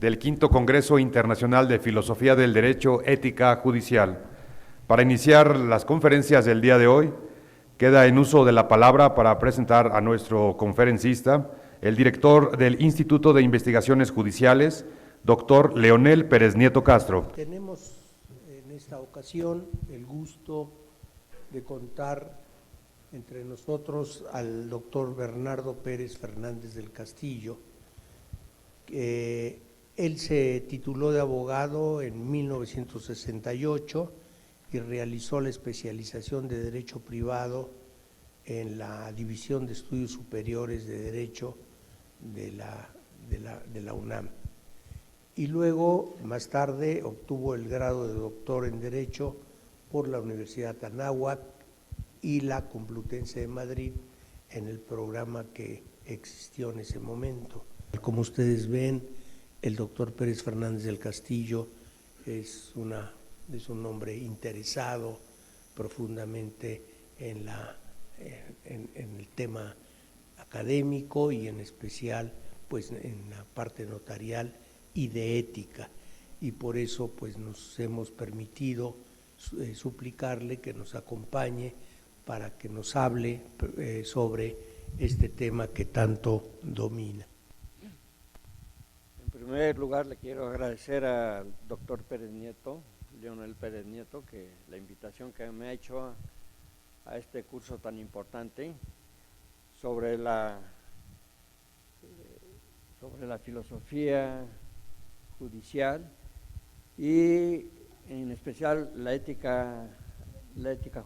del Quinto Congreso Internacional de Filosofía del Derecho, Ética Judicial. Para iniciar las conferencias del día de hoy, queda en uso de la palabra para presentar a nuestro conferencista, el director del Instituto de Investigaciones Judiciales, doctor Leonel Pérez Nieto Castro. Tenemos en esta ocasión el gusto de contar entre nosotros al doctor Bernardo Pérez Fernández del Castillo. Él se tituló de abogado en 1968 y realizó la especialización de Derecho Privado en la División de Estudios Superiores de Derecho de la UNAM. Y luego, más tarde, obtuvo el grado de doctor en Derecho por la Universidad Anáhuac y la Complutense de Madrid en el programa que existió en ese momento. Como ustedes ven, el doctor Pérez Fernández del Castillo es un hombre interesado profundamente en el tema académico y en especial pues, en la parte notarial y de ética. Y por eso pues, nos hemos permitido suplicarle que nos acompañe para que nos hable sobre este tema que tanto domina. En primer lugar, le quiero agradecer al doctor Pérez Nieto, Leonel Pérez Nieto, que la invitación que me ha hecho a este curso tan importante sobre la filosofía judicial y en especial la ética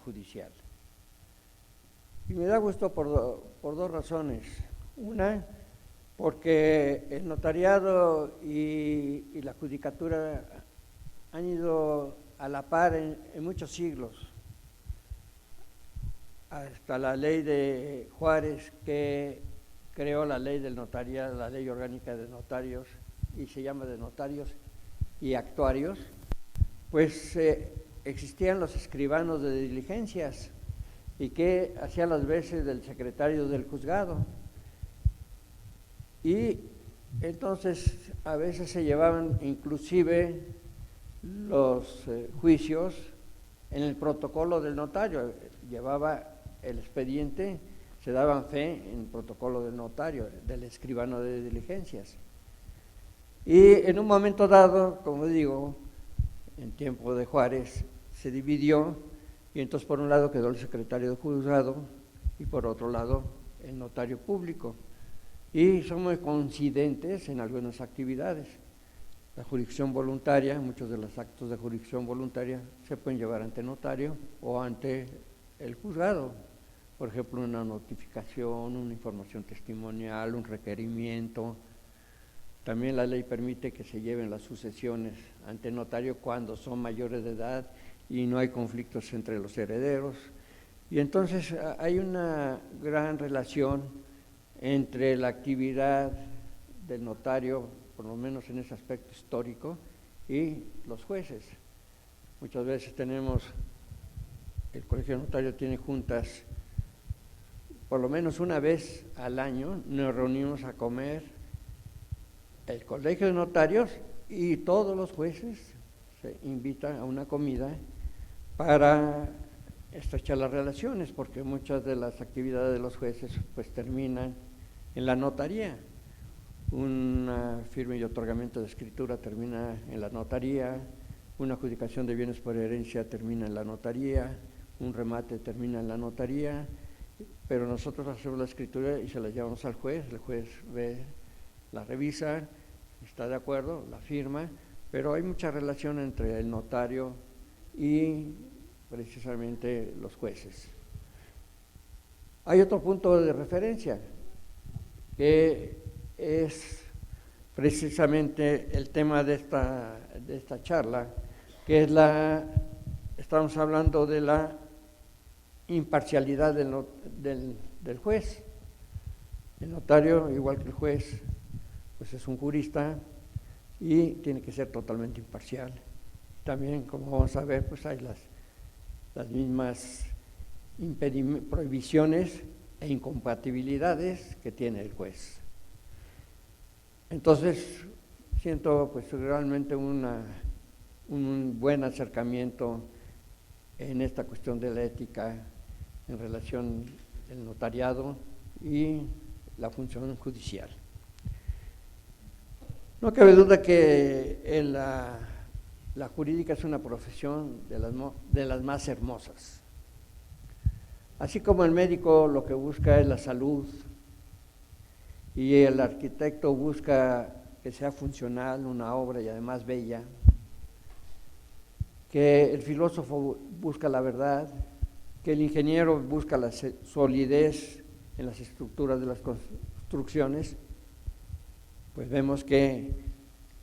judicial. Y me da gusto por dos razones. Una, porque el notariado y la judicatura han ido a la par en muchos siglos, hasta la ley de Juárez, que creó la ley del notariado, la ley orgánica de notarios, y se llama de notarios y actuarios, pues existían los escribanos de diligencias, y que hacían las veces del secretario del juzgado. Y entonces a veces se llevaban inclusive los juicios en el protocolo del notario, llevaba el expediente, se daban fe en el protocolo del notario, del escribano de diligencias. Y en un momento dado, como digo, en tiempo de Juárez, se dividió. Y entonces por un lado quedó el secretario del juzgado y por otro lado el notario público. Y son muy coincidentes en algunas actividades. La jurisdicción voluntaria, muchos de los actos de jurisdicción voluntaria se pueden llevar ante notario o ante el juzgado. Por ejemplo, una notificación, una información testimonial, un requerimiento. También la ley permite que se lleven las sucesiones ante notario cuando son mayores de edad y no hay conflictos entre los herederos. Y entonces hay una gran relación entre la actividad del notario, por lo menos en ese aspecto histórico, y los jueces. Muchas veces el Colegio Notario tiene juntas, por lo menos una vez al año, nos reunimos a comer el Colegio de Notarios y todos los jueces se invitan a una comida para estrechar las relaciones, porque muchas de las actividades de los jueces pues terminan en la notaría. Una firma y otorgamiento de escritura termina en la notaría, una adjudicación de bienes por herencia termina en la notaría, un remate termina en la notaría, pero nosotros hacemos la escritura y se la llevamos al juez, el juez ve, la revisa, está de acuerdo, la firma, pero hay mucha relación entre el notario y precisamente los jueces. Hay otro punto de referencia que es precisamente el tema de esta charla, que es estamos hablando de la imparcialidad del juez. El notario, igual que el juez, pues es un jurista y tiene que ser totalmente imparcial. También, como vamos a ver, pues hay las mismas prohibiciones e incompatibilidades que tiene el juez. Entonces, siento pues realmente un buen acercamiento en esta cuestión de la ética en relación al notariado y la función judicial. No cabe duda que la jurídica es una profesión de las más hermosas. Así como el médico lo que busca es la salud y el arquitecto busca que sea funcional una obra y además bella, que el filósofo busca la verdad, que el ingeniero busca la solidez en las estructuras de las construcciones, pues vemos que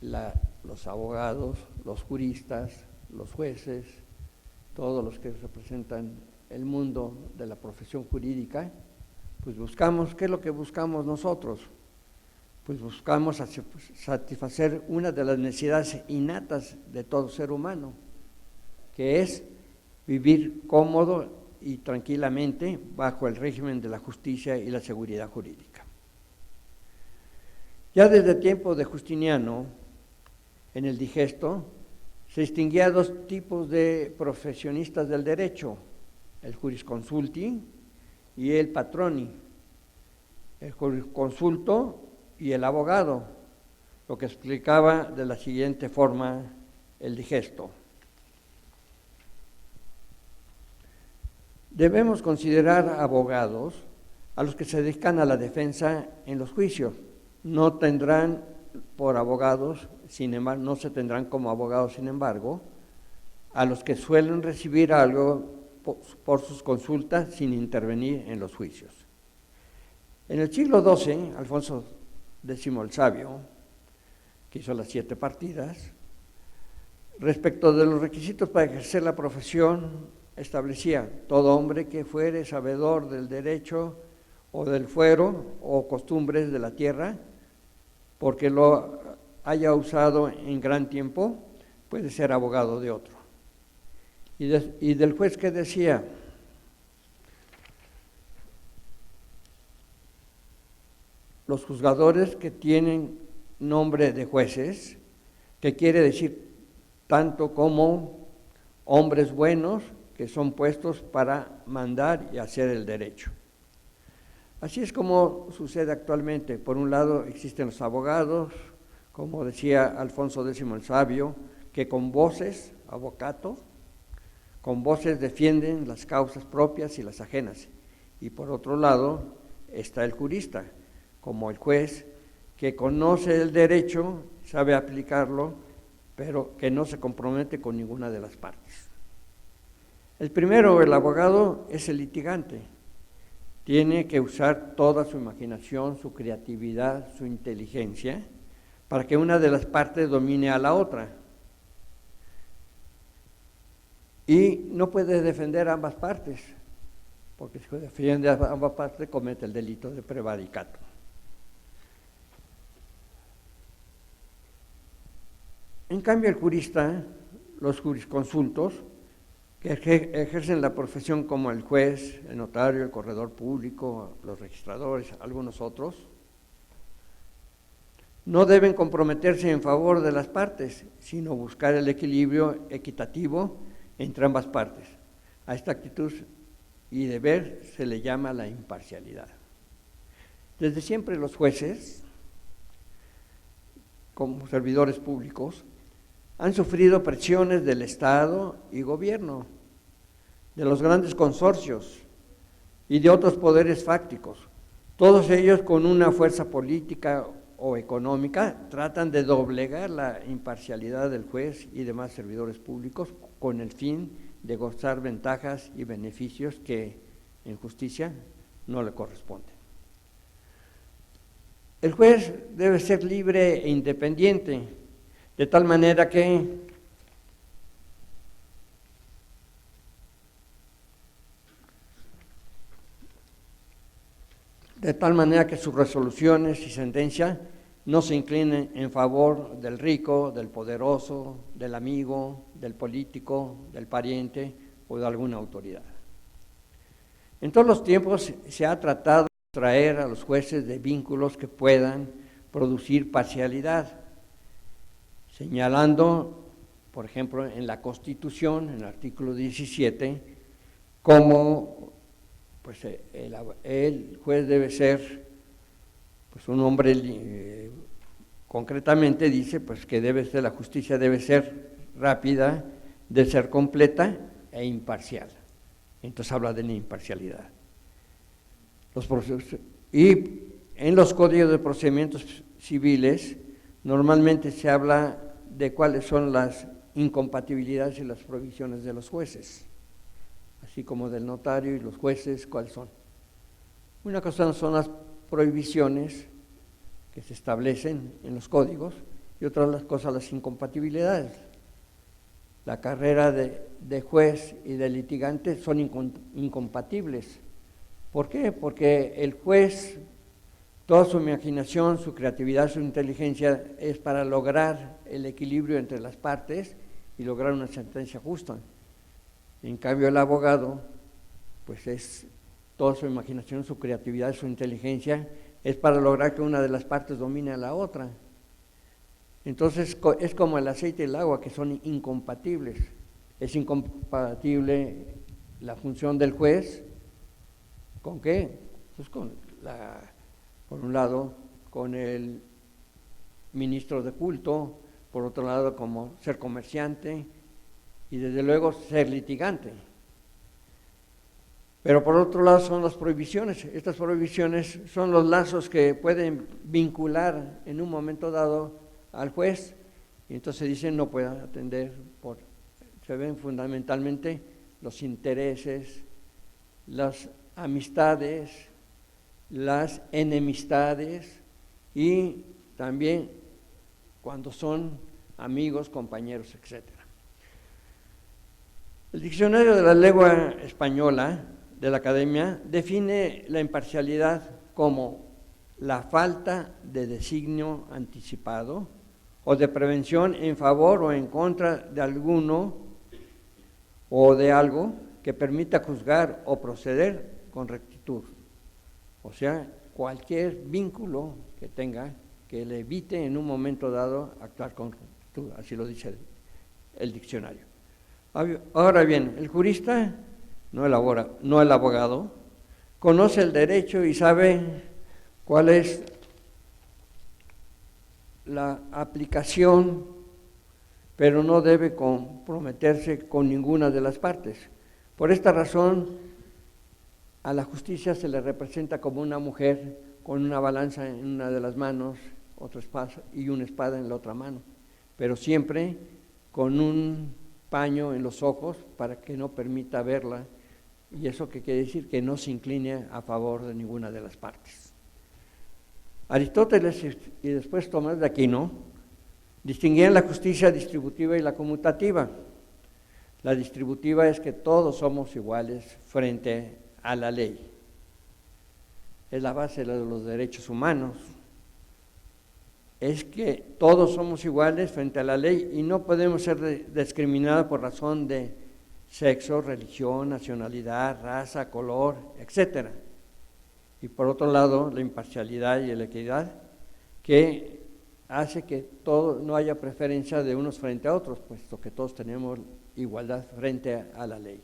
los abogados, los juristas, los jueces, todos los que representan el mundo de la profesión jurídica, pues buscamos, ¿qué es lo que buscamos nosotros? Pues buscamos satisfacer una de las necesidades innatas de todo ser humano, que es vivir cómodo y tranquilamente bajo el régimen de la justicia y la seguridad jurídica. Ya desde el tiempo de Justiniano, en el digesto, se distinguía dos tipos de profesionistas del derecho, el jurisconsulti y el patroni. El jurisconsulto y el abogado, lo que explicaba de la siguiente forma el digesto. Debemos considerar abogados a los que se dedican a la defensa en los juicios. No tendrán por abogados, no se tendrán como abogados, sin embargo, a los que suelen recibir algo por sus consultas sin intervenir en los juicios. En el siglo XII, Alfonso X el Sabio, que hizo las 7 partidas, respecto de los requisitos para ejercer la profesión, establecía: todo hombre que fuere sabedor del derecho o del fuero o costumbres de la tierra, porque lo haya usado en gran tiempo, puede ser abogado de otro. Y del juez que decía: los juzgadores que tienen nombre de jueces, que quiere decir tanto como hombres buenos que son puestos para mandar y hacer el derecho. Así es como sucede actualmente. Por un lado existen los abogados, como decía Alfonso X el Sabio, que con voces, avocato, con voces defienden las causas propias y las ajenas. Y por otro lado está el jurista, como el juez, que conoce el derecho, sabe aplicarlo, pero que no se compromete con ninguna de las partes. El primero, el abogado, es el litigante. Tiene que usar toda su imaginación, su creatividad, su inteligencia, para que una de las partes domine a la otra. Y no puede defender a ambas partes, porque si defiende a ambas partes comete el delito de prevaricato. En cambio, el jurista, los jurisconsultos, que ejercen la profesión como el juez, el notario, el corredor público, los registradores, algunos otros, no deben comprometerse en favor de las partes, sino buscar el equilibrio equitativo entre ambas partes. A esta actitud y deber se le llama la imparcialidad. Desde siempre los jueces, como servidores públicos, han sufrido presiones del Estado y gobierno, de los grandes consorcios y de otros poderes fácticos. Todos ellos, con una fuerza política o económica, tratan de doblegar la imparcialidad del juez y demás servidores públicos con el fin de gozar ventajas y beneficios que en justicia no le corresponden. El juez debe ser libre e independiente, de tal manera que sus resoluciones y sentencias no se inclinen en favor del rico, del poderoso, del amigo, del político, del pariente o de alguna autoridad. En todos los tiempos se ha tratado de extraer a los jueces de vínculos que puedan producir parcialidad, señalando, por ejemplo, en la Constitución, en el artículo 17, cómo pues, el juez debe ser pues, un hombre, concretamente dice pues, que la justicia debe ser rápida, debe ser completa e imparcial. Entonces habla de la imparcialidad. Y en los códigos de procedimientos civiles normalmente se habla de cuáles son las incompatibilidades y las prohibiciones de los jueces, así como del notario y los jueces, cuáles son. Una cosa son las prohibiciones que se establecen en los códigos y otra cosa las incompatibilidades. La carrera de juez y de litigante son incompatibles. ¿Por qué? Porque el juez, toda su imaginación, su creatividad, su inteligencia es para lograr el equilibrio entre las partes y lograr una sentencia justa. En cambio, el abogado, pues es toda su imaginación, su creatividad, su inteligencia, es para lograr que una de las partes domine a la otra. Entonces, es como el aceite y el agua, que son incompatibles. Es incompatible la función del juez, ¿con qué? Pues por un lado, con el ministro de culto, por otro lado, como ser comerciante y desde luego ser litigante. Pero por otro lado son las prohibiciones. Estas prohibiciones son los lazos que pueden vincular en un momento dado al juez, y entonces dicen no puede atender, se ven fundamentalmente los intereses, las amistades, las enemistades y también cuando son amigos, compañeros, etc. El diccionario de la lengua española de la Academia define la imparcialidad como la falta de designio anticipado o de prevención en favor o en contra de alguno o de algo que permita juzgar o proceder con rectitud. O sea, cualquier vínculo que tenga que le evite en un momento dado actuar con rectitud, así lo dice el diccionario. Ahora bien, el jurista, no el abogado, conoce el derecho y sabe cuál es la aplicación, pero no debe comprometerse con ninguna de las partes. Por esta razón, a la justicia se le representa como una mujer con una balanza en una de las manos, otra espada y una espada en la otra mano, pero siempre con un paño en los ojos para que no permita verla, y eso que quiere decir que no se incline a favor de ninguna de las partes. Aristóteles y después Tomás de Aquino distinguían la justicia distributiva y la conmutativa. La distributiva es que todos somos iguales frente a la ley. Es la base de los derechos humanos. Es que todos somos iguales frente a la ley y no podemos ser discriminados por razón de sexo, religión, nacionalidad, raza, color, etc. Y por otro lado, la imparcialidad y la equidad, que hace que no haya preferencia de unos frente a otros, puesto que todos tenemos igualdad frente a la ley.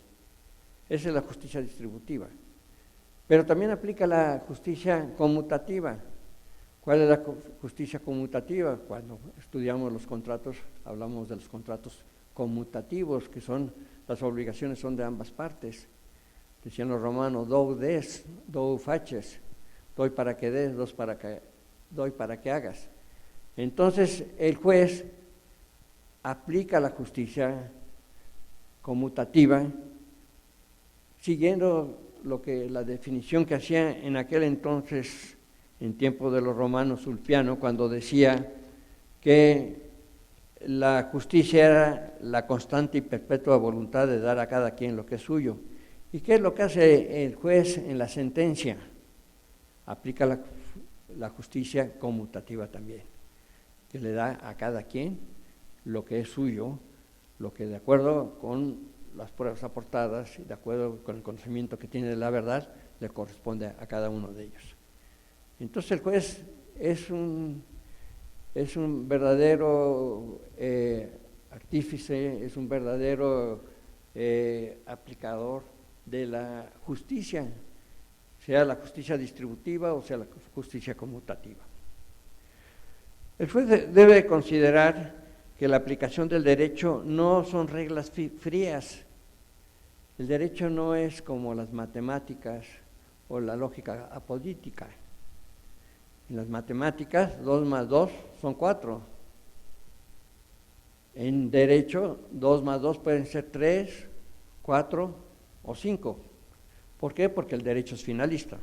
Esa es la justicia distributiva. Pero también aplica la justicia conmutativa. ¿Cuál es la justicia conmutativa? Cuando estudiamos los contratos, hablamos de los contratos conmutativos, que son, las obligaciones son de ambas partes. Decían los romanos, dou des, dou faces, doy para que des, doy para que hagas. Entonces el juez aplica la justicia conmutativa siguiendo la definición que hacía en aquel entonces, en tiempo de los romanos, Ulpiano, cuando decía que la justicia era la constante y perpetua voluntad de dar a cada quien lo que es suyo. ¿Y qué es lo que hace el juez en la sentencia? Aplica la justicia conmutativa también, que le da a cada quien lo que es suyo, lo que de acuerdo con las pruebas aportadas y de acuerdo con el conocimiento que tiene de la verdad, le corresponde a cada uno de ellos. Entonces el juez es un verdadero artífice, es un verdadero aplicador de la justicia, sea la justicia distributiva o sea la justicia conmutativa. El juez debe considerar que la aplicación del derecho no son reglas frías. El derecho no es como las matemáticas o la lógica apolítica. En las matemáticas, 2 más 2 son 4. En derecho, 2 más 2 pueden ser 3, 4 o 5. ¿Por qué? Porque el derecho es finalista.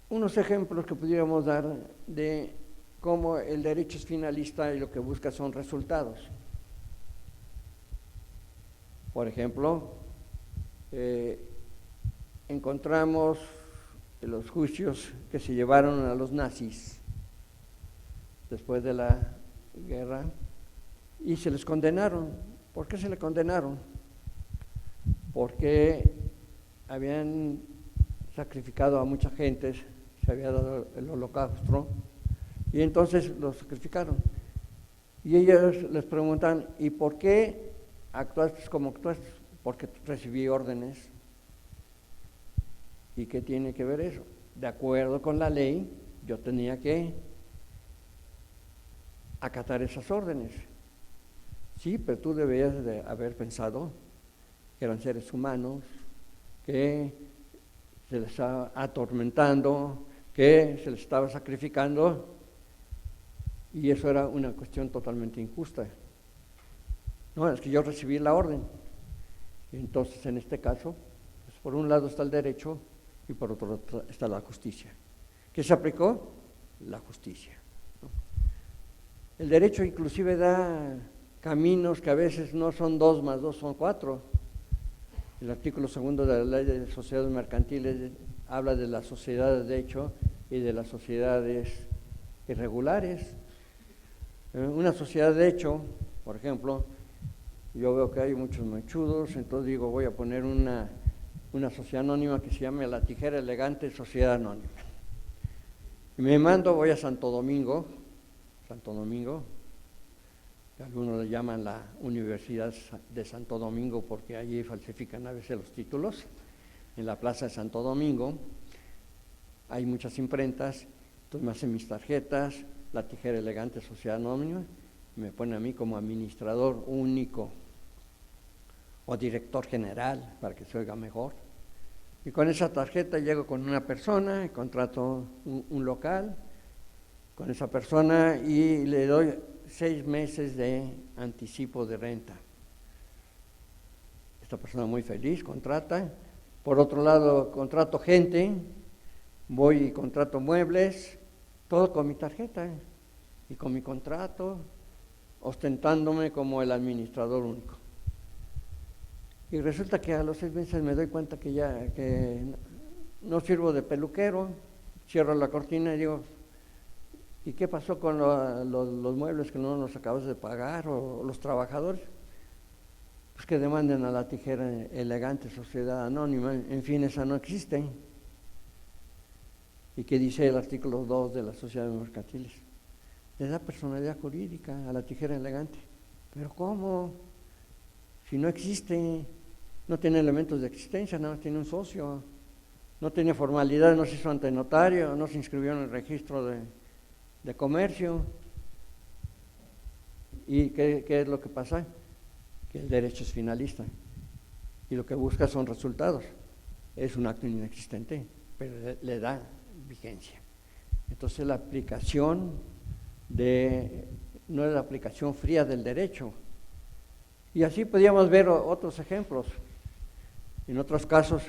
Unos ejemplos que pudiéramos dar de cómo el derecho es finalista y lo que busca son resultados. Por ejemplo, encontramos los juicios que se llevaron a los nazis después de la guerra y se les condenaron. ¿Por qué se les condenaron? Porque habían sacrificado a mucha gente, se había dado el holocausto, y entonces los sacrificaron. Y ellos les preguntan, ¿y por qué actuaste como actuaste? Porque recibí órdenes. ¿Y qué tiene que ver eso? De acuerdo con la ley, yo tenía que acatar esas órdenes. Sí, pero tú debías de haber pensado que eran seres humanos, que se les estaba atormentando, que se les estaba sacrificando, y eso era una cuestión totalmente injusta. No, es que yo recibí la orden. Y entonces, en este caso, pues por un lado está el derecho y por otro lado está la justicia. ¿Qué se aplicó? La justicia, ¿no? El derecho inclusive da caminos que a veces no son 2 más 2, son 4. El artículo 2 de la Ley de Sociedades Mercantiles habla de las sociedades de hecho y de las sociedades irregulares. Una sociedad de hecho, por ejemplo, yo veo que hay muchos mechudos, entonces digo, voy a poner una sociedad anónima que se llame La Tijera Elegante Sociedad Anónima. Y me mando, voy a Santo Domingo, que algunos le llaman la Universidad de Santo Domingo porque allí falsifican a veces los títulos. En la Plaza de Santo Domingo hay muchas imprentas, entonces me hacen mis tarjetas, La Tijera Elegante Sociedad Anónima, y me pone a mí como administrador único o director general, para que se oiga mejor. Y con esa tarjeta llego con una persona y contrato un local con esa persona y le doy 6 meses de anticipo de renta. Esta persona muy feliz, contrata. Por otro lado, contrato gente, voy y contrato muebles, todo con mi tarjeta y con mi contrato, ostentándome como el administrador único. Y resulta que a los 6 meses me doy cuenta que no sirvo de peluquero, cierro la cortina y digo, ¿y qué pasó con los muebles que no nos acabas de pagar o los trabajadores? Pues que demanden a La Tijera Elegante Sociedad Anónima, en fin, esa no existe. ¿Y qué dice el artículo 2 de las sociedades mercantiles? Le da personalidad jurídica a La Tijera Elegante. ¿Pero cómo? Si no existe, no tiene elementos de existencia, nada más tiene un socio, no tiene formalidad, no se hizo ante notario, no se inscribió en el registro de comercio. ¿Y qué es lo que pasa? Que el derecho es finalista y lo que busca son resultados. Es un acto inexistente, pero le da vigencia. Entonces la aplicación no es la aplicación fría del derecho. Y así podríamos ver otros ejemplos. En otros casos,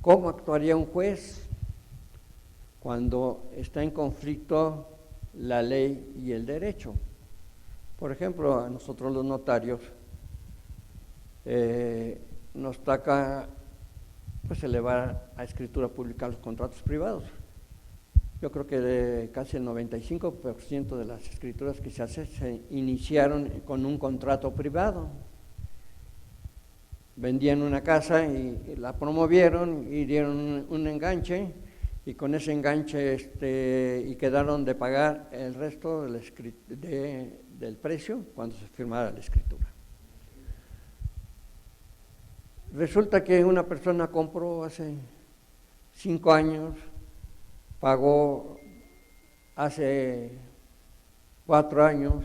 ¿cómo actuaría un juez cuando está en conflicto la ley y el derecho? Por ejemplo, a nosotros los notarios nos toca pues elevar a escritura pública los contratos privados. Yo creo que casi el 95% de las escrituras que se hacen se iniciaron con un contrato privado. Vendían una casa y la promovieron y dieron un enganche y con ese enganche y quedaron de pagar el resto del precio cuando se firmara la escritura. Resulta que una persona compró hace 5 años, pagó hace 4 años,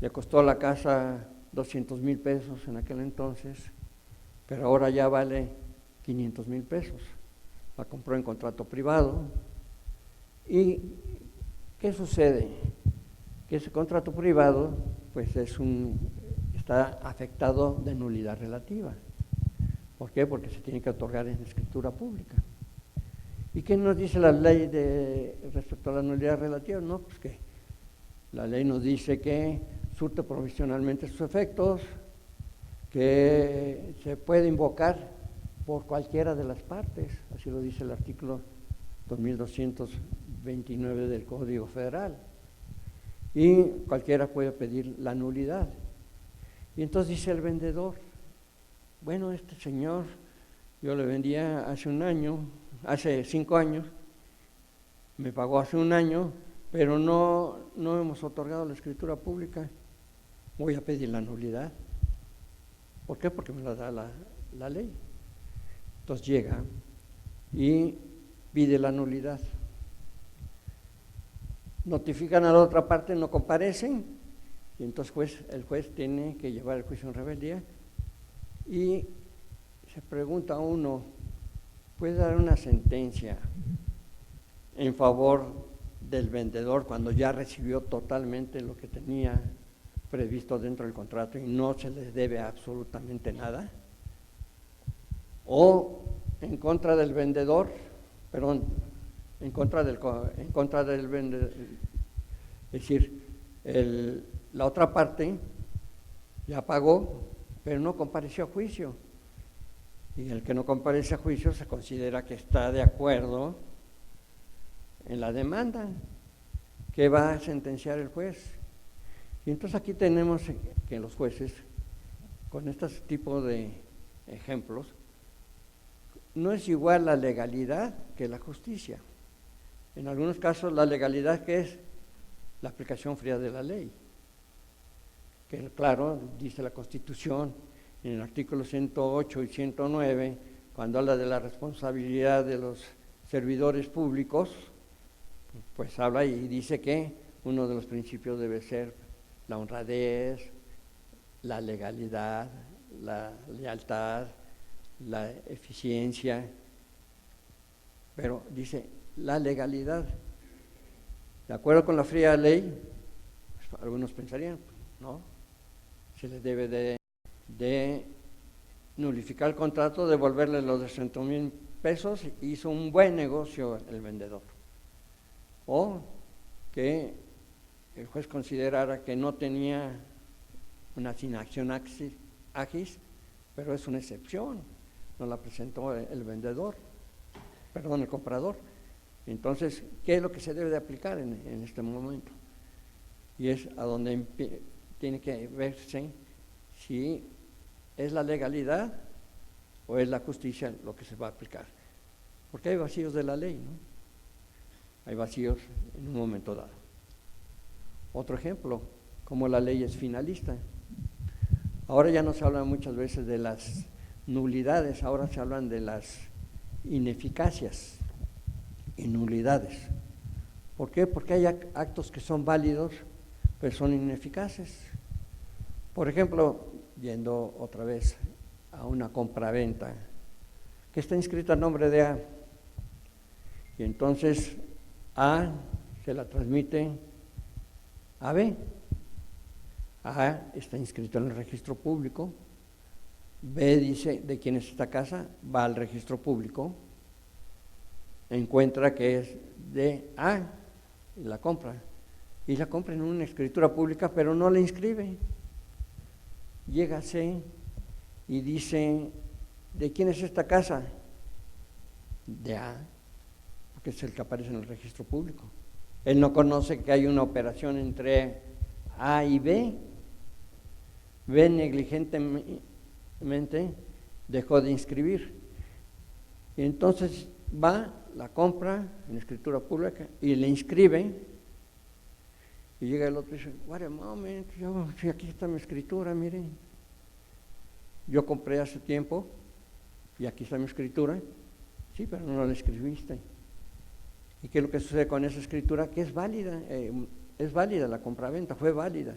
le costó la casa 200,000 pesos en aquel entonces, pero ahora ya vale 500,000 pesos. La compró en contrato privado. ¿Y qué sucede? Que ese contrato privado pues está afectado de nulidad relativa. ¿Por qué? Porque se tiene que otorgar en escritura pública. ¿Y qué nos dice la ley respecto a la nulidad relativa? No, pues que la ley nos dice que surte provisionalmente sus efectos, que se puede invocar por cualquiera de las partes, así lo dice el artículo 2229 del Código Federal, y cualquiera puede pedir la nulidad. Y entonces dice el vendedor, bueno, este señor, yo le vendía hace 5 años, me pagó hace 1 año, pero no hemos otorgado la escritura pública, voy a pedir la nulidad. ¿Por qué? Porque me la da la ley. Entonces llega y pide la nulidad. Notifican a la otra parte, no comparecen, y entonces el juez tiene que llevar el juicio en rebeldía y se pregunta a uno, ¿puede dar una sentencia en favor del vendedor cuando ya recibió totalmente lo que tenía previsto dentro del contrato y no se les debe absolutamente nada? ¿O en contra del vendedor, en contra del vendedor, es decir, la otra parte ya pagó, pero no compareció a juicio? Y el que no comparece a juicio se considera que está de acuerdo en la demanda que va a sentenciar el juez. Y entonces aquí tenemos que los jueces, con este tipo de ejemplos, no es igual la legalidad que la justicia. En algunos casos la legalidad, que es la aplicación fría de la ley, que claro, dice la Constitución en el artículo 108 y 109, cuando habla de la responsabilidad de los servidores públicos, pues habla y dice que uno de los principios debe ser la honradez, la legalidad, la lealtad, la eficiencia, pero dice la legalidad. De acuerdo con la fría ley, pues, algunos pensarían, no, se les debe de nulificar el contrato, devolverle los 200,000 pesos, hizo un buen negocio el vendedor. O que el juez considerara que no tenía una inacción agis, pero es una excepción, no la presentó el comprador. Entonces, ¿qué es lo que se debe de aplicar en este momento? Y es a donde tiene que verse si es la legalidad o es la justicia lo que se va a aplicar. Porque hay vacíos de la ley, ¿no? Hay vacíos en un momento dado. Otro ejemplo, como la ley es finalista. Ahora ya no se habla muchas veces de las nulidades, ahora se hablan de las ineficacias y nulidades. ¿Por qué? Porque hay actos que son válidos, pero son ineficaces. Por ejemplo, yendo otra vez a una compraventa que está inscrita a nombre de A, y entonces A se la transmite a B. A está inscrito en el registro público, B dice de quién es esta casa, va al registro público, encuentra que es de A y la compra en una escritura pública, pero no la inscribe. Llega C y dice, ¿de quién es esta casa? De A, porque es el que aparece en el registro público. Él no conoce que hay una operación entre A y B. B negligentemente dejó de inscribir. Y entonces va, la compra en escritura pública y le inscribe, y llega el otro y dice, wait a moment, sí, aquí está mi escritura, miren, yo compré hace tiempo y aquí está mi escritura, sí, pero no la escribiste. ¿Y qué es lo que sucede con esa escritura? Que es válida la compraventa, fue válida,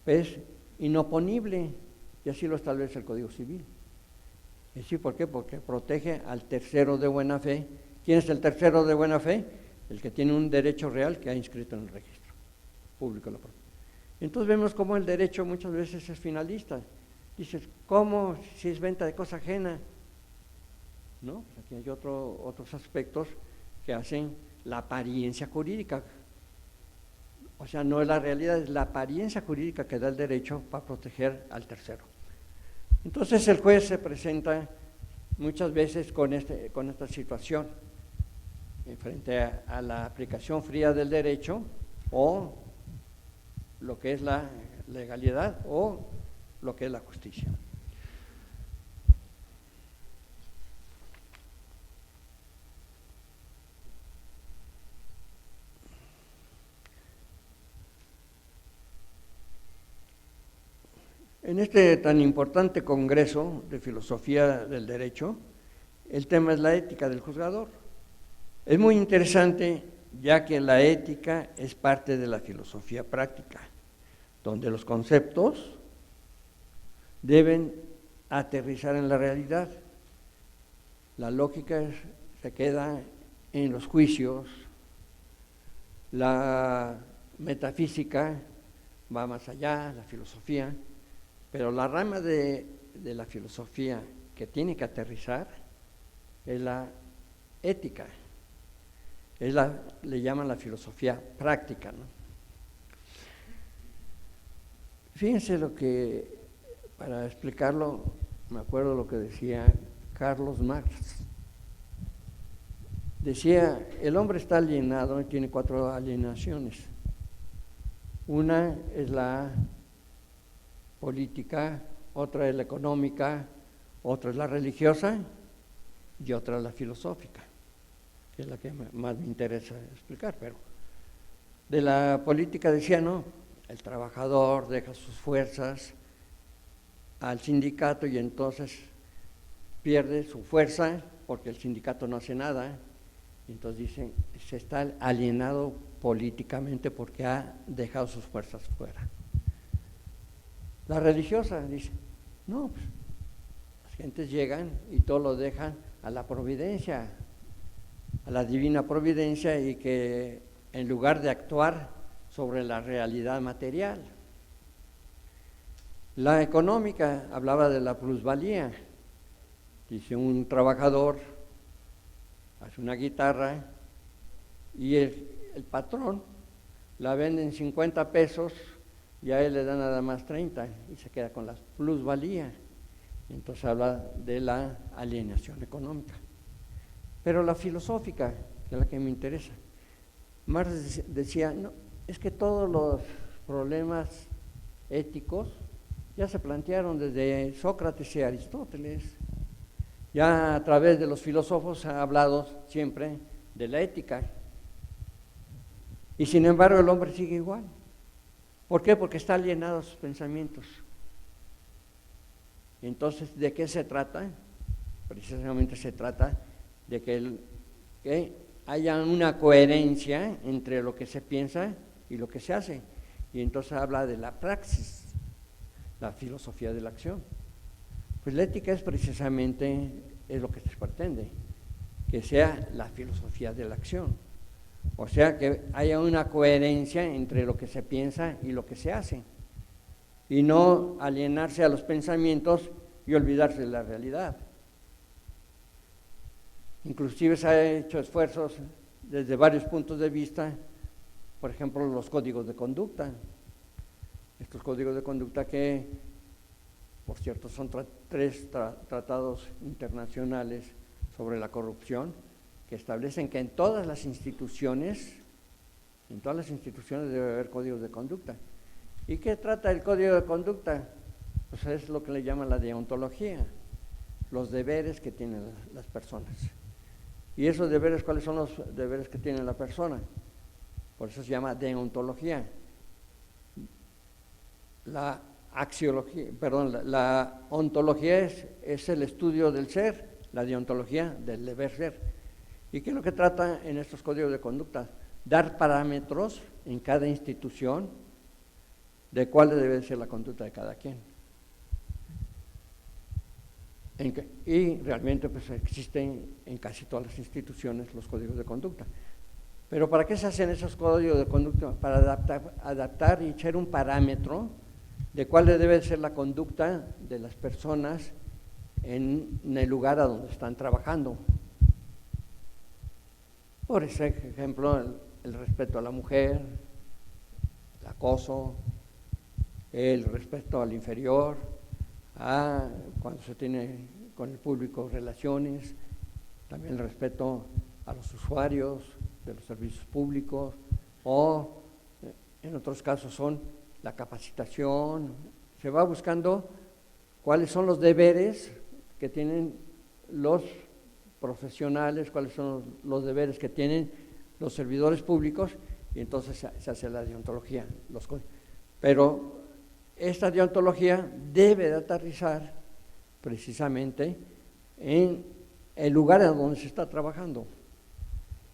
es inoponible, y así lo establece el Código Civil. ¿Y sí, por qué? Porque protege al tercero de buena fe. ¿Quién es el tercero de buena fe? El que tiene un derecho real que ha inscrito en el registro público. Entonces vemos cómo el derecho muchas veces es finalista. Dices, ¿cómo si es venta de cosa ajena? No, pues aquí hay otros aspectos que hacen la apariencia jurídica. O sea, no es la realidad, es la apariencia jurídica que da el derecho para proteger al tercero. Entonces el juez se presenta muchas veces con esta situación, frente a la aplicación fría del derecho o lo que es la legalidad o lo que es la justicia. En este tan importante congreso de filosofía del derecho, el tema es la ética del juzgador. Es muy interesante, ya que la ética es parte de la filosofía práctica, donde los conceptos deben aterrizar en la realidad. La lógica se queda en los juicios, la metafísica va más allá, la filosofía, pero la rama de la filosofía que tiene que aterrizar es la ética, le llaman la filosofía práctica, ¿no? Fíjense para explicarlo, me acuerdo lo que decía Carlos Marx. Decía, el hombre está alienado y tiene 4 alienaciones. Una es la política, otra es la económica, otra es la religiosa y otra es la filosófica, que es la que más me interesa explicar. Pero de la política decía, no, el trabajador deja sus fuerzas al sindicato y entonces pierde su fuerza porque el sindicato no hace nada. Entonces dicen, se está alienado políticamente porque ha dejado sus fuerzas fuera. La religiosa dice, no, pues, las gentes llegan y todo lo dejan a la providencia, a la divina providencia, y que en lugar de actuar sobre la realidad material. La económica hablaba de la plusvalía. Dice, un trabajador hace una guitarra y el patrón la vende en 50 pesos y a él le da nada más 30 y se queda con la plusvalía. Entonces habla de la alienación económica. Pero la filosófica, que es la que me interesa, Marx decía, no, es que todos los problemas éticos ya se plantearon desde Sócrates y Aristóteles. Ya a través de los filósofos se ha hablado siempre de la ética. Y sin embargo el hombre sigue igual. ¿Por qué? Porque está alienado a sus pensamientos. Entonces, ¿de qué se trata? Precisamente se trata de que haya una coherencia entre lo que se piensa y lo que se hace. Y entonces habla de la praxis, la filosofía de la acción. Pues la ética es precisamente lo que se pretende, que sea la filosofía de la acción. O sea, que haya una coherencia entre lo que se piensa y lo que se hace, y no alienarse a los pensamientos y olvidarse de la realidad. Inclusive se ha hecho esfuerzos desde varios puntos de vista, por ejemplo, los códigos de conducta. Estos códigos de conducta que, por cierto, son 3 tratados internacionales sobre la corrupción, que establecen que en todas las instituciones debe haber códigos de conducta. ¿Y qué trata el código de conducta? Pues es lo que le llaman la deontología, los deberes que tienen las personas. ¿Y esos deberes, cuáles son los deberes que tiene la persona? Por eso se llama deontología. La axiología, perdón, la ontología es el estudio del ser, la deontología del deber ser. ¿Y qué es lo que trata en estos códigos de conducta? Dar parámetros en cada institución de cuál debe ser la conducta de cada quien. Y realmente pues existen en casi todas las instituciones los códigos de conducta. Pero ¿para qué se hacen esos códigos de conducta? Para adaptar y echar un parámetro de cuál debe ser la conducta de las personas en el lugar a donde están trabajando. Por ejemplo, el respeto a la mujer, el acoso, el respeto al inferior, cuando se tiene con el público relaciones, también el respeto a los usuarios de los servicios públicos, o en otros casos son la capacitación. Se va buscando cuáles son los deberes que tienen los profesionales, cuáles son los deberes que tienen los servidores públicos, y entonces se hace la deontología. Pero esta deontología debe de aterrizar precisamente en el lugar en donde se está trabajando.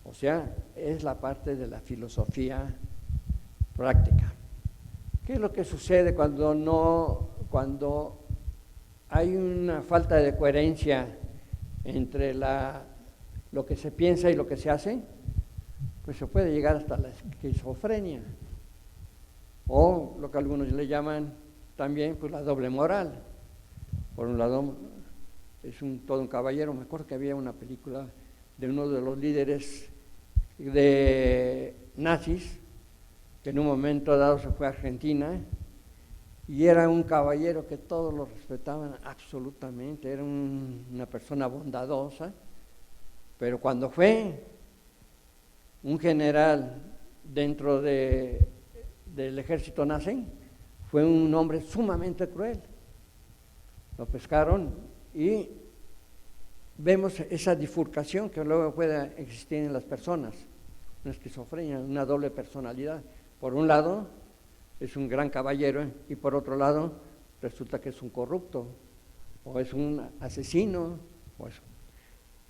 O sea, es la parte de la filosofía práctica. ¿Qué es lo que sucede cuando hay una falta de coherencia entre lo que se piensa y lo que se hace? Pues se puede llegar hasta la esquizofrenia, o lo que algunos le llaman también pues la doble moral. Por un lado es todo un caballero. Me acuerdo que había una película de uno de los líderes de nazis que en un momento dado se fue a Argentina, y era un caballero que todos lo respetaban absolutamente, era una persona bondadosa, pero cuando fue un general dentro del ejército nazi, fue un hombre sumamente cruel. Lo pescaron y vemos esa bifurcación que luego puede existir en las personas, una esquizofrenia, una doble personalidad. Por un lado es un gran caballero y por otro lado resulta que es un corrupto o es un asesino.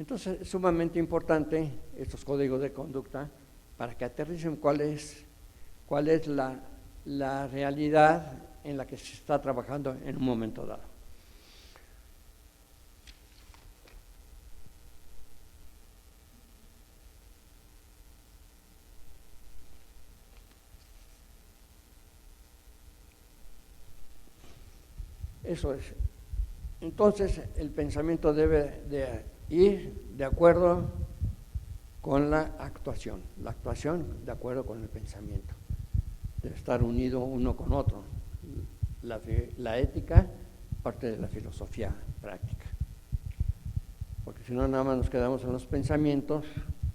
Entonces es sumamente importante estos códigos de conducta para que aterricen cuál es la realidad en la que se está trabajando en un momento dado. Eso es. Entonces, el pensamiento debe de ir de acuerdo con la actuación de acuerdo con el pensamiento. Debe estar unido uno con otro. La ética parte de la filosofía práctica. Porque si no, nada más nos quedamos en los pensamientos,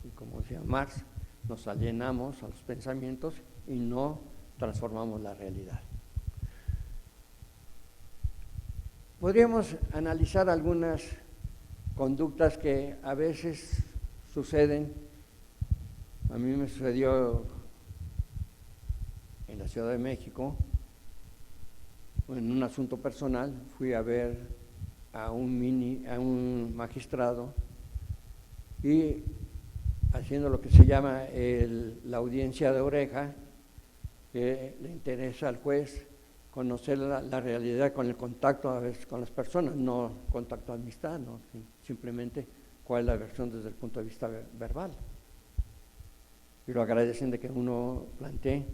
y como decía Marx, nos alienamos a los pensamientos y no transformamos la realidad. Podríamos analizar algunas conductas que a veces suceden. A mí me sucedió en la Ciudad de México, en un asunto personal. Fui a ver a un magistrado y haciendo lo que se llama la audiencia de oreja, que le interesa al juez conocer la realidad con el contacto a veces con las personas, no contacto de amistad, no, simplemente cuál es la versión desde el punto de vista verbal. Y lo agradecen de que uno plantee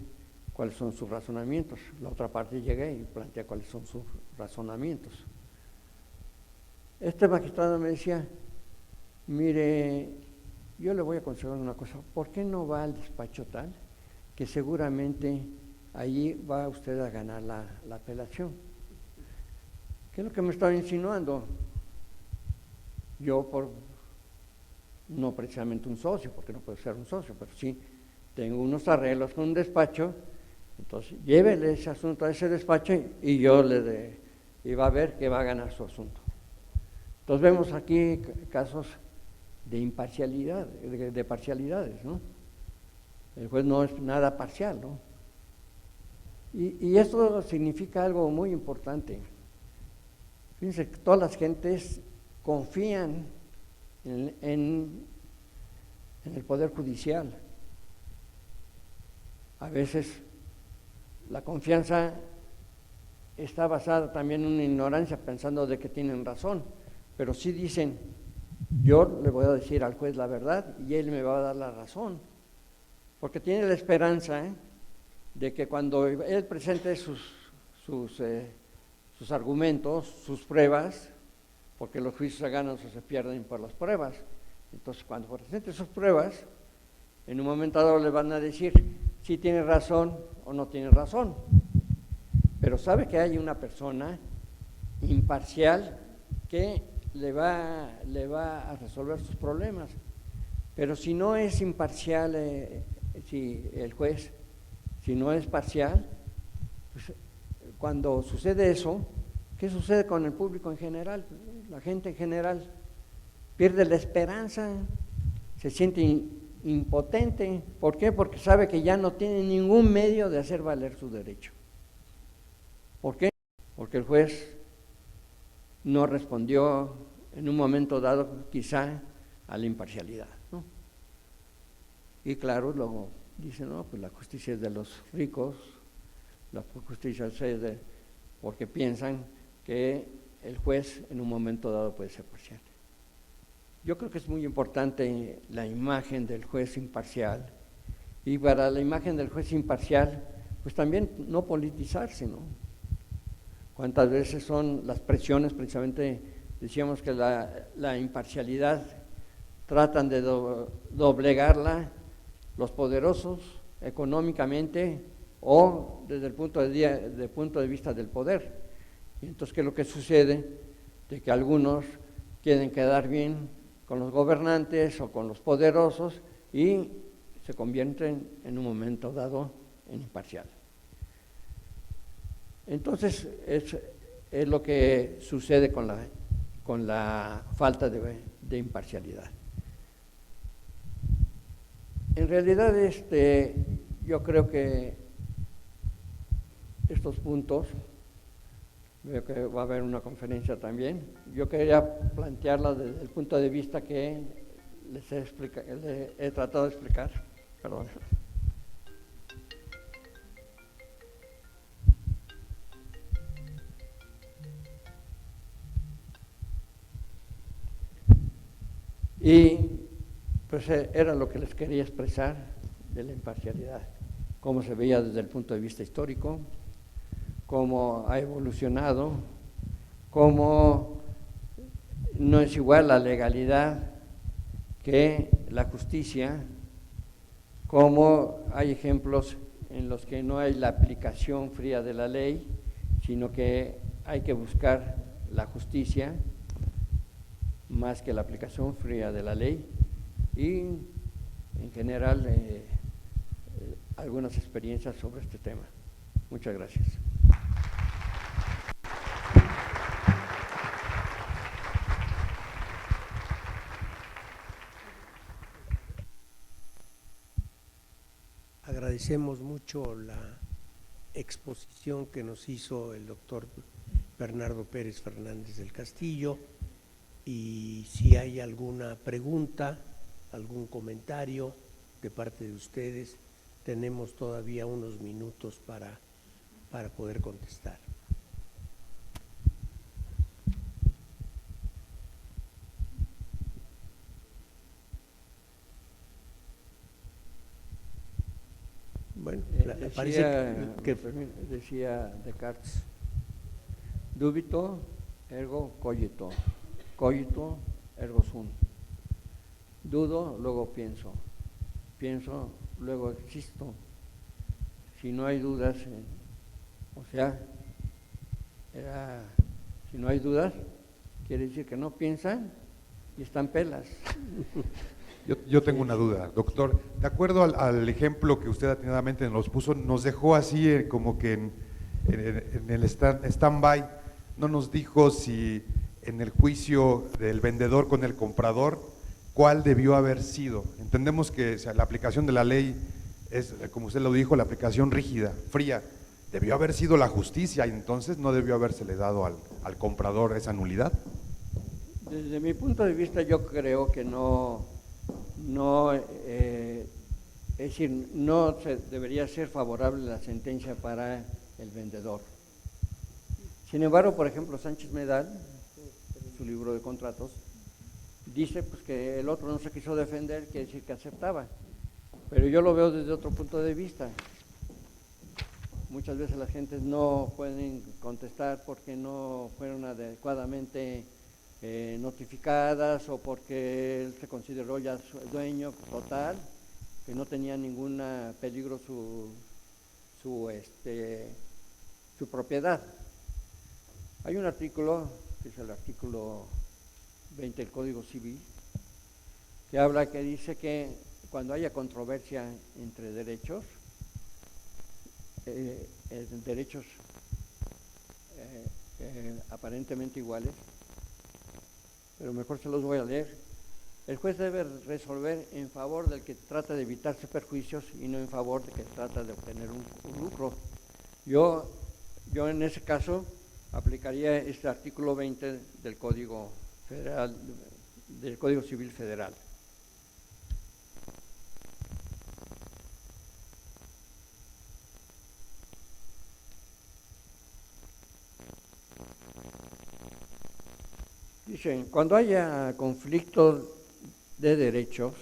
cuáles son sus razonamientos. La otra parte llegué y planteé cuáles son sus razonamientos. Este magistrado me decía, mire, yo le voy a aconsejar una cosa, ¿por qué no va al despacho tal? Que seguramente allí va usted a ganar la apelación. ¿Qué es lo que me estaba insinuando? Yo, no precisamente un socio, porque no puedo ser un socio, pero sí tengo unos arreglos con un despacho, entonces llévele ese asunto a ese despacho y yo y va a ver que va a ganar su asunto. Entonces vemos aquí casos de imparcialidad, de parcialidades, ¿no? El juez no es nada parcial, ¿no? Y esto significa algo muy importante. Fíjense que todas las gentes confían en el Poder Judicial. A veces la confianza está basada también en una ignorancia, pensando de que tienen razón, pero sí dicen, yo le voy a decir al juez la verdad y él me va a dar la razón, porque tiene la esperanza de que cuando él presente sus argumentos, sus pruebas, porque los juicios se ganan o se pierden por las pruebas, entonces cuando presente sus pruebas, en un momento dado le van a decir si tiene razón o no tiene razón, pero sabe que hay una persona imparcial que le va a resolver sus problemas. Pero si no es imparcial, si el juez, si no es parcial, pues, cuando sucede eso, ¿qué sucede con el público en general? La gente en general pierde la esperanza, se siente impotente. ¿Por qué? Porque sabe que ya no tiene ningún medio de hacer valer su derecho. ¿Por qué? Porque el juez no respondió en un momento dado quizá a la imparcialidad, ¿no? Y claro, luego dicen, no, pues la justicia es de los ricos, la justicia es porque piensan que el juez en un momento dado puede ser parcial. Yo creo que es muy importante la imagen del juez imparcial, y para la imagen del juez imparcial, pues también no politizarse, ¿no? ¿Cuántas veces son las presiones? Precisamente decíamos que la imparcialidad tratan de doblegarla los poderosos económicamente o desde el punto de vista del poder. Y entonces, ¿qué es lo que sucede? De que algunos quieren quedar bien con los gobernantes o con los poderosos y se convierten en un momento dado en imparcial. Entonces, es lo que sucede con la falta de imparcialidad. En realidad, yo creo que estos puntos, veo que va a haber una conferencia también, yo quería plantearla desde el punto de vista que les he tratado de explicar. Perdón. Y pues era lo que les quería expresar de la imparcialidad, cómo se veía desde el punto de vista histórico, cómo ha evolucionado, cómo no es igual la legalidad que la justicia, cómo hay ejemplos en los que no hay la aplicación fría de la ley, sino que hay que buscar la justicia más que la aplicación fría de la ley, y en general algunas experiencias sobre este tema. Muchas gracias. Agradecemos mucho la exposición que nos hizo el doctor Bernardo Pérez Fernández del Castillo, y si hay alguna pregunta, algún comentario de parte de ustedes, tenemos todavía unos minutos para poder contestar. Bueno, parece que decía Descartes, dubito ergo cogito, cogito ergo sum. Dudo, luego pienso, pienso, luego existo. Si no hay dudas, si no hay dudas, quiere decir que no piensan y están pelas. Yo tengo una duda, doctor. De acuerdo al ejemplo que usted atinadamente nos puso, nos dejó así como que en el stand-by, no nos dijo si en el juicio del vendedor con el comprador ¿cuál debió haber sido? Entendemos que la aplicación de la ley es, como usted lo dijo, la aplicación rígida, fría. Debió haber sido la justicia y entonces no debió habérsele dado al comprador esa nulidad. Desde mi punto de vista yo creo que es decir, no debería ser favorable la sentencia para el vendedor. Sin embargo, por ejemplo, Sánchez Medal, en su libro de contratos, dice pues que el otro no se quiso defender, quiere decir que aceptaba. Pero yo lo veo desde otro punto de vista. Muchas veces las gentes no pueden contestar porque no fueron adecuadamente notificadas o porque él se consideró ya dueño total, que no tenía ningún peligro su propiedad. Hay un artículo, que es el artículo 20 del Código Civil, que dice cuando haya controversia entre derechos, aparentemente iguales, pero mejor se los voy a leer. El juez debe resolver en favor del que trata de evitarse perjuicios y no en favor de que trata de obtener un lucro. Yo en ese caso aplicaría este artículo 20 del Código Federal, del Código Civil Federal. Dicen, cuando haya conflicto de derechos,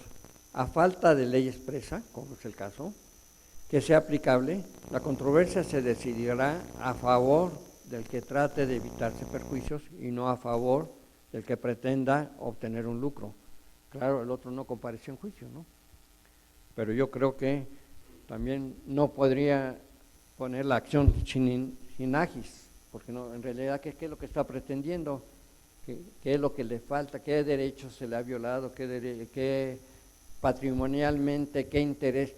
a falta de ley expresa, como es el caso, que sea aplicable, la controversia se decidirá a favor del que trate de evitarse perjuicios y no a favor del que pretenda obtener un lucro. Claro, el otro no compareció en juicio, ¿no? Pero yo creo que también no podría poner la acción sin agis, porque no, en realidad, ¿qué es lo que está pretendiendo? ¿Qué es lo que le falta? ¿Qué derechos se le ha violado? ¿Qué patrimonialmente, qué interés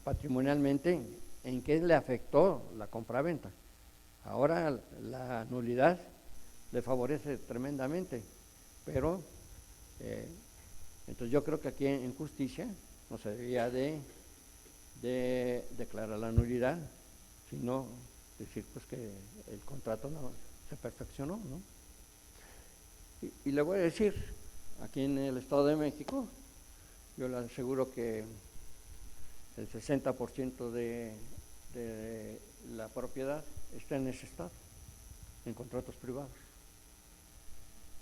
patrimonialmente, en qué le afectó la compraventa? Ahora la nulidad le favorece tremendamente, pero entonces yo creo que aquí en justicia no se debía de declarar la nulidad, sino decir pues que el contrato no se perfeccionó, ¿no? Y le voy a decir, aquí en el Estado de México, yo le aseguro que el 60% de la propiedad está en ese estado, en contratos privados.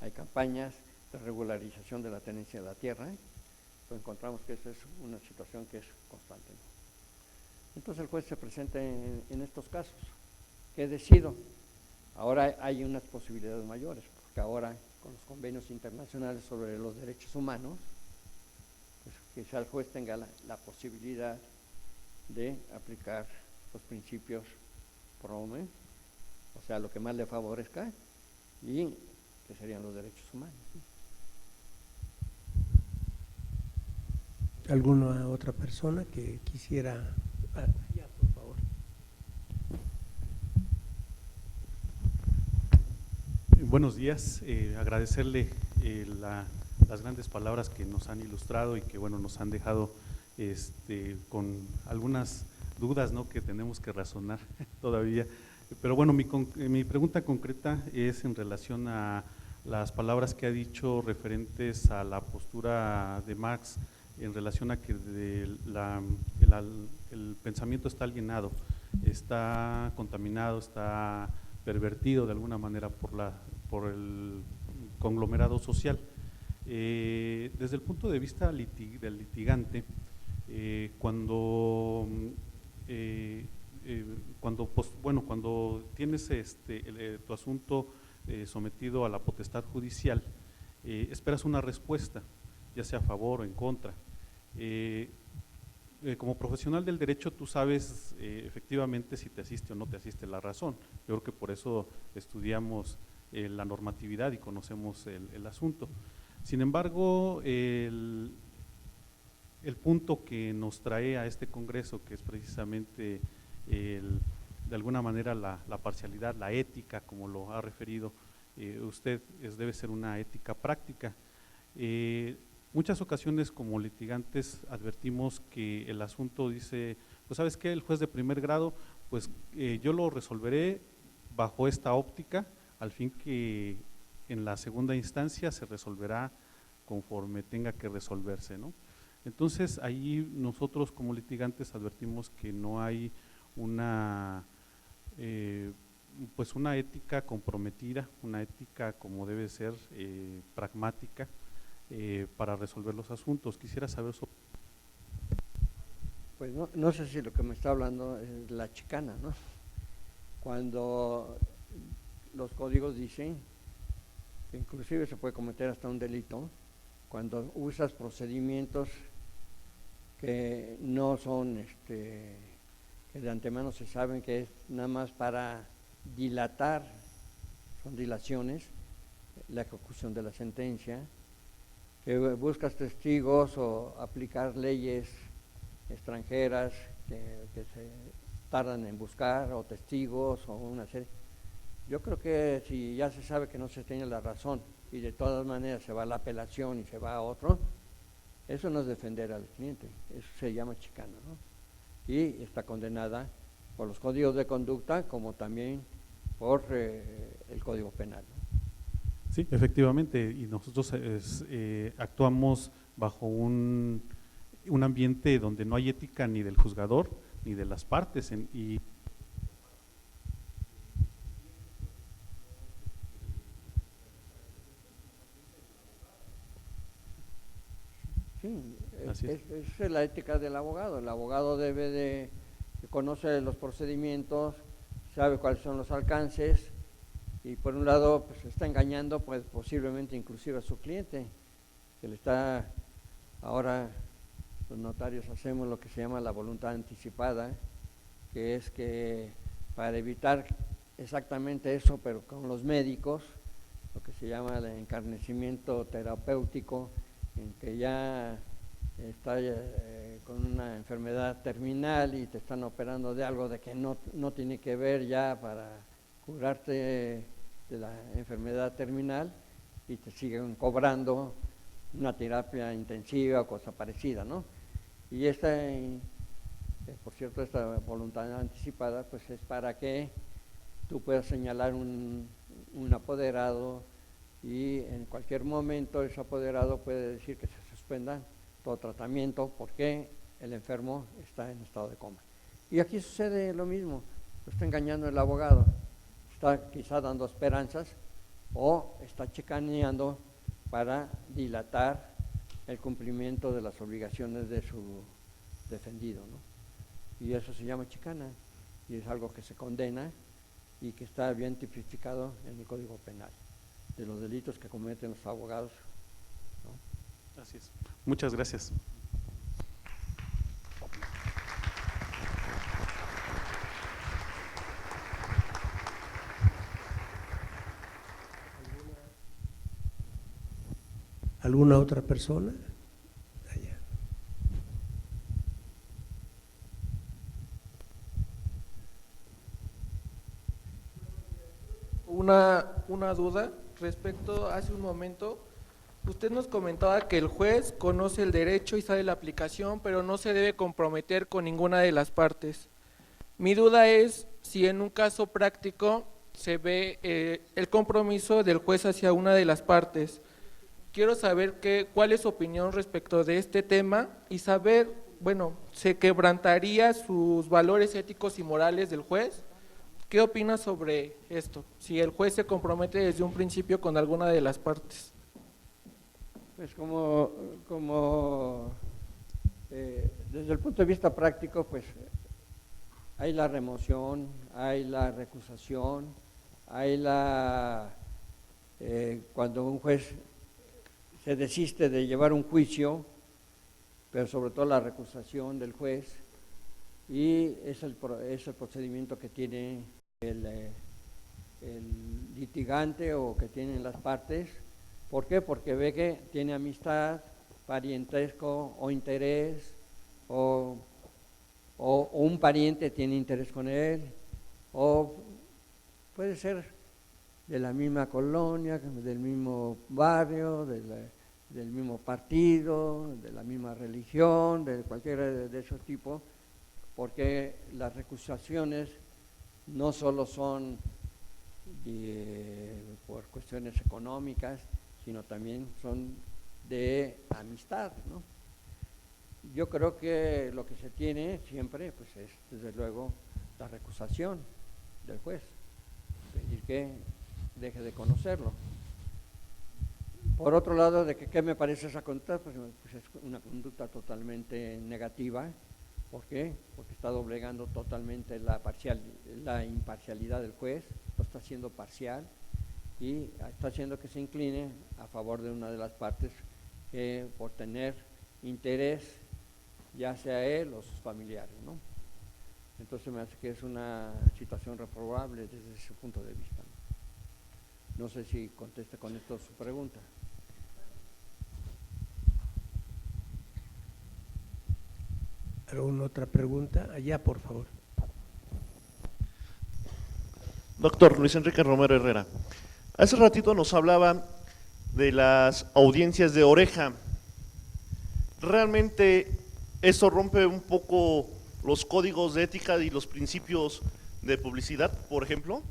Hay campañas de regularización de la tenencia de la tierra, pues encontramos que esa es una situación que es constante, ¿no? Entonces el juez se presenta en estos casos. ¿Qué decido? Ahora hay unas posibilidades mayores, porque ahora con los convenios internacionales sobre los derechos humanos, pues quizá el juez tenga la posibilidad de aplicar los principios PROME, o sea, lo que más le favorezca, y que serían los derechos humanos, ¿sí? ¿Alguna otra persona que quisiera? Ya, por favor. Buenos días, agradecerle las grandes palabras que nos han ilustrado y que bueno nos han dejado con algunas dudas, ¿no?, que tenemos que razonar todavía. Pero bueno, mi pregunta concreta es en relación a las palabras que ha dicho referentes a la postura de Marx en relación a que el pensamiento está alienado, está contaminado, está pervertido de alguna manera por el conglomerado social. Desde el punto de vista del litigante, cuando tienes tu asunto sometido a la potestad judicial, esperas una respuesta, ya sea a favor o en contra. Como profesional del derecho tú sabes efectivamente si te asiste o no te asiste la razón. Yo creo que por eso estudiamos la normatividad y conocemos el asunto. Sin embargo, el punto que nos trae a este congreso, que es precisamente de alguna manera la parcialidad, la ética, como lo ha referido usted, debe ser una ética práctica. muchas ocasiones como litigantes advertimos que el asunto dice, pues ¿sabes qué? El juez de primer grado, pues yo lo resolveré bajo esta óptica, al fin que en la segunda instancia se resolverá conforme tenga que resolverse, ¿no? Entonces ahí nosotros como litigantes advertimos que no hay una pues una ética comprometida, una ética como debe ser pragmática para resolver los asuntos. Quisiera saber sobre… Pues no sé si lo que me está hablando es la chicana, ¿no? Cuando los códigos dicen que inclusive se puede cometer hasta un delito cuando usas procedimientos que no son, que de antemano se saben que es nada más para dilatar, son dilaciones, la ejecución de la sentencia, que buscas testigos o aplicar leyes extranjeras que se tardan en buscar, o testigos, o una serie. Yo creo que si ya se sabe que no se tiene la razón y de todas maneras se va a la apelación y se va a otro, eso no es defender al cliente, eso se llama chicana, ¿no? Y está condenada por los códigos de conducta como también por el Código Penal, ¿no? Sí, efectivamente, y nosotros actuamos bajo un ambiente donde no hay ética ni del juzgador ni de las partes y Sí, Así es. es la ética del abogado. El abogado debe de conocer los procedimientos, sabe cuáles son los alcances y por un lado pues está engañando pues posiblemente inclusive a su cliente, que le está, ahora los notarios hacemos lo que se llama la voluntad anticipada, que es que para evitar exactamente eso, pero con los médicos, lo que se llama el encarnecimiento terapéutico, en que ya está con una enfermedad terminal y te están operando de algo de que no tiene que ver ya para curarte de la enfermedad terminal y te siguen cobrando una terapia intensiva o cosa parecida, ¿no? Y por cierto, esta voluntad anticipada pues es para que tú puedas señalar un apoderado y en cualquier momento ese apoderado puede decir que se suspenda todo tratamiento porque el enfermo está en estado de coma. Y aquí sucede lo mismo, lo está engañando el abogado, está quizá dando esperanzas o está chicaneando para dilatar el cumplimiento de las obligaciones de su defendido, ¿no? Y eso se llama chicana y es algo que se condena y que está bien tipificado en el Código Penal, de los delitos que cometen los abogados, ¿no? Así es. Muchas gracias. ¿Alguna otra persona? Allá. Una duda respecto, hace un momento, usted nos comentaba que el juez conoce el derecho y sabe la aplicación, pero no se debe comprometer con ninguna de las partes. Mi duda es si en un caso práctico se ve el compromiso del juez hacia una de las partes. Quiero saber cuál es su opinión respecto de este tema y saber, bueno, ¿se quebrantaría sus valores éticos y morales del juez? ¿Qué opina sobre esto? Si el juez se compromete desde un principio con alguna de las partes. Pues desde el punto de vista práctico, pues hay la remoción, hay la recusación, hay cuando un juez se desiste de llevar un juicio, pero sobre todo la recusación del juez, y es el procedimiento que tiene el litigante o que tienen las partes. ¿Por qué? Porque ve que tiene amistad, parientesco o interés, o un pariente tiene interés con él, o puede ser de la misma colonia, del mismo barrio, del mismo partido, de la misma religión, de cualquiera de esos tipos, porque las recusaciones no solo son por cuestiones económicas, sino también son de amistad, ¿no? Yo creo que lo que se tiene siempre, pues, es desde luego la recusación del juez, pedir que deje de conocerlo. Por otro lado, ¿de qué me parece esa conducta? Pues es una conducta totalmente negativa. ¿Por qué? Porque está doblegando totalmente la imparcialidad del juez, lo está haciendo parcial y está haciendo que se incline a favor de una de las partes que por tener interés, ya sea él o sus familiares, ¿no? Entonces me hace que es una situación reprobable desde ese punto de vista. No sé si contesta con esto su pregunta. ¿Alguna otra pregunta? Allá, por favor. Doctor Luis Enrique Romero Herrera, hace ratito nos hablaba de las audiencias de oreja. ¿Realmente eso rompe un poco los códigos de ética y los principios de publicidad, por ejemplo?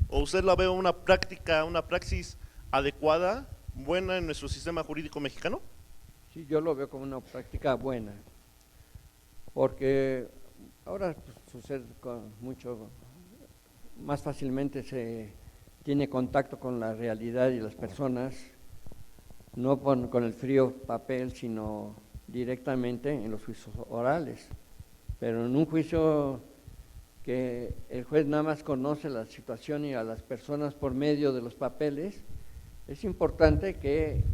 ¿O usted la ve una práctica, una praxis adecuada, buena en nuestro sistema jurídico mexicano? Sí, yo lo veo como una práctica buena, porque ahora pues, sucede con mucho más fácilmente, se tiene contacto con la realidad y las personas, no con el frío papel, sino directamente en los juicios orales. Pero en un juicio que el juez nada más conoce la situación y a las personas por medio de los papeles, es importante que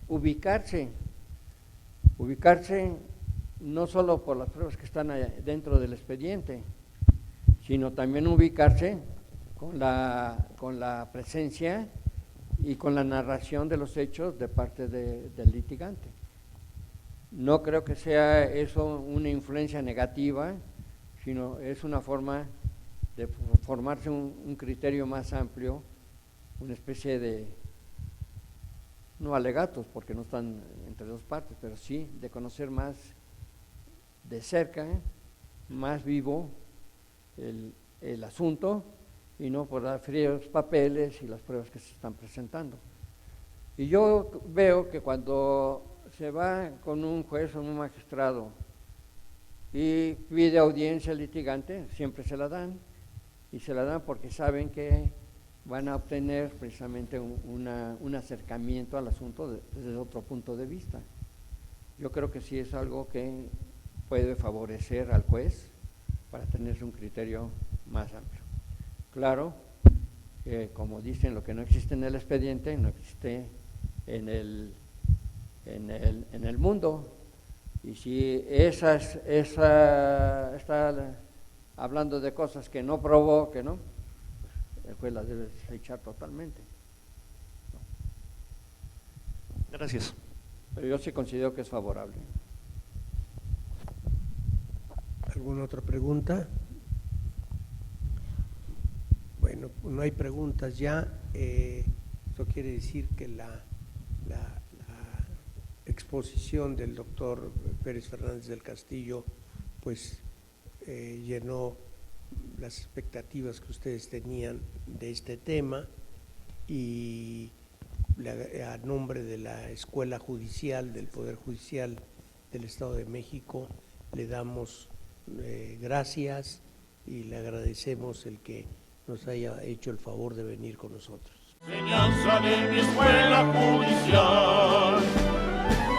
ubicarse no solo por las pruebas que están dentro del expediente, sino también ubicarse con la presencia y con la narración de los hechos de parte del litigante. No creo que sea eso una influencia negativa, sino es una forma de formarse un criterio más amplio, una especie de, no alegatos, porque no están entre dos partes, pero sí de conocer más de cerca, más vivo el asunto, y no por dar fríos papeles y las pruebas que se están presentando. Y yo veo que cuando se va con un juez o un magistrado y pide audiencia al litigante, siempre se la dan, y se la dan porque saben que van a obtener precisamente un acercamiento al asunto desde otro punto de vista. Yo creo que sí es algo que puede favorecer al juez para tener un criterio más amplio. Claro que, como dicen, lo que no existe en el expediente no existe en el mundo, y si está hablando de cosas que no probó, que no, el juez las debe desechar totalmente. Gracias. Pero yo sí considero que es favorable. ¿Alguna otra pregunta? Bueno, no hay preguntas ya. Esto quiere decir que la exposición del doctor Pérez Fernández del Castillo pues llenó las expectativas que ustedes tenían de este tema, y a nombre de la Escuela Judicial del Poder Judicial del Estado de México le damos gracias y le agradecemos el que nos haya hecho el favor de venir con nosotros. Enseñanza de mi escuela judicial,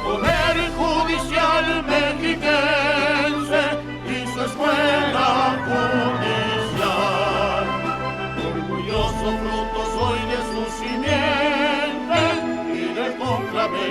Poder Judicial Mexiquense y su escuela judicial. Orgulloso fruto soy de su simiente y del conclave